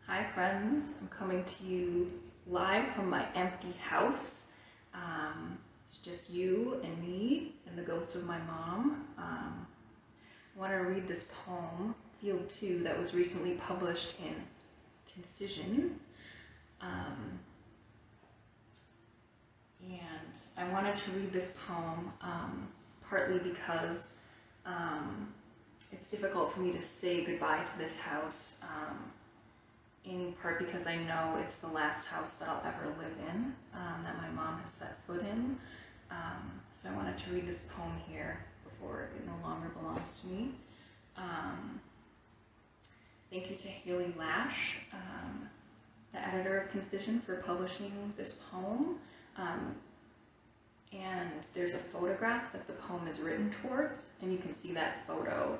Hi friends, I'm coming to you live from my empty house. It's just you and me and the ghost of my mom. I want to read this poem, Field 2, that was recently published in Concision. And I wanted to read this poem partly because it's difficult for me to say goodbye to this house. In part because I know it's the last house that I'll ever live in, that my mom has set foot in. So I wanted to read this poem here before it no longer belongs to me. Thank you to Haley Lasche, the editor of Concision, for publishing this poem. And there's a photograph that the poem is written towards, and you can see that photo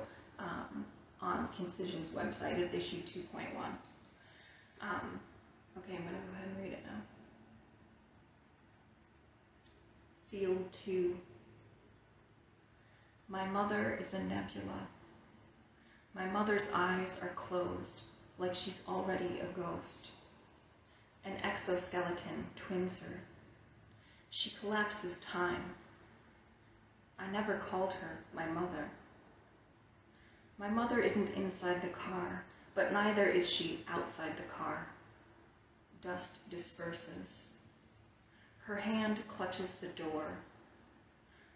on Concision's website as issue 2.1. Okay, I'm going to go ahead and read it now. Field 2. My mother is a nebula. My mother's eyes are closed, like she's already a ghost. An exoskeleton twins her. She collapses time. I never called her my mother. My mother isn't inside the car, but neither is she outside the car. Dust disperses. Her hand clutches the door.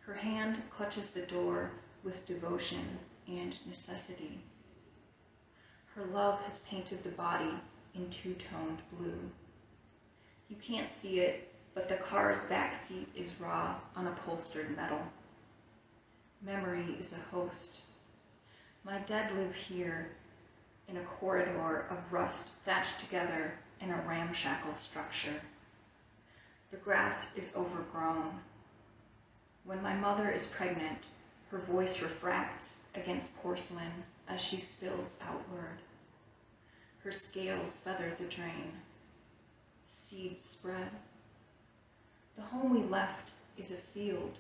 Her hand clutches the door with devotion and necessity. Her love has painted the body in two-toned blue. You can't see it, but the car's back seat is raw, unupholstered metal. Memory is a host. My dead live here, in a corridor of rust thatched together in a ramshackle structure. The grass is overgrown. When my mother is pregnant, her voice refracts against porcelain as she spills outward. Her scales feather the drain. Seeds spread. The home we left is a field.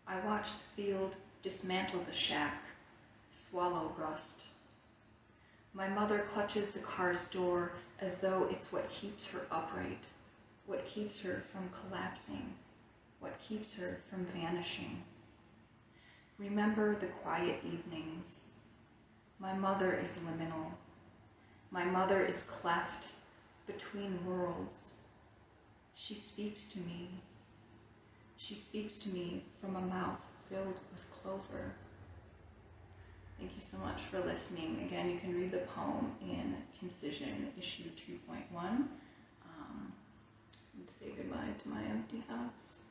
I watch the field dismantle the shack, swallow rust. My mother clutches the car's door as though it's what keeps her upright, what keeps her from collapsing, what keeps her from vanishing. Remember the quiet evenings. My mother is liminal. My mother is cleft between worlds. She speaks to me. She speaks to me from a mouth filled with clover. Thank you so much for listening. Again, you can read the poem in Concision, issue 2.1. And say goodbye to my empty house.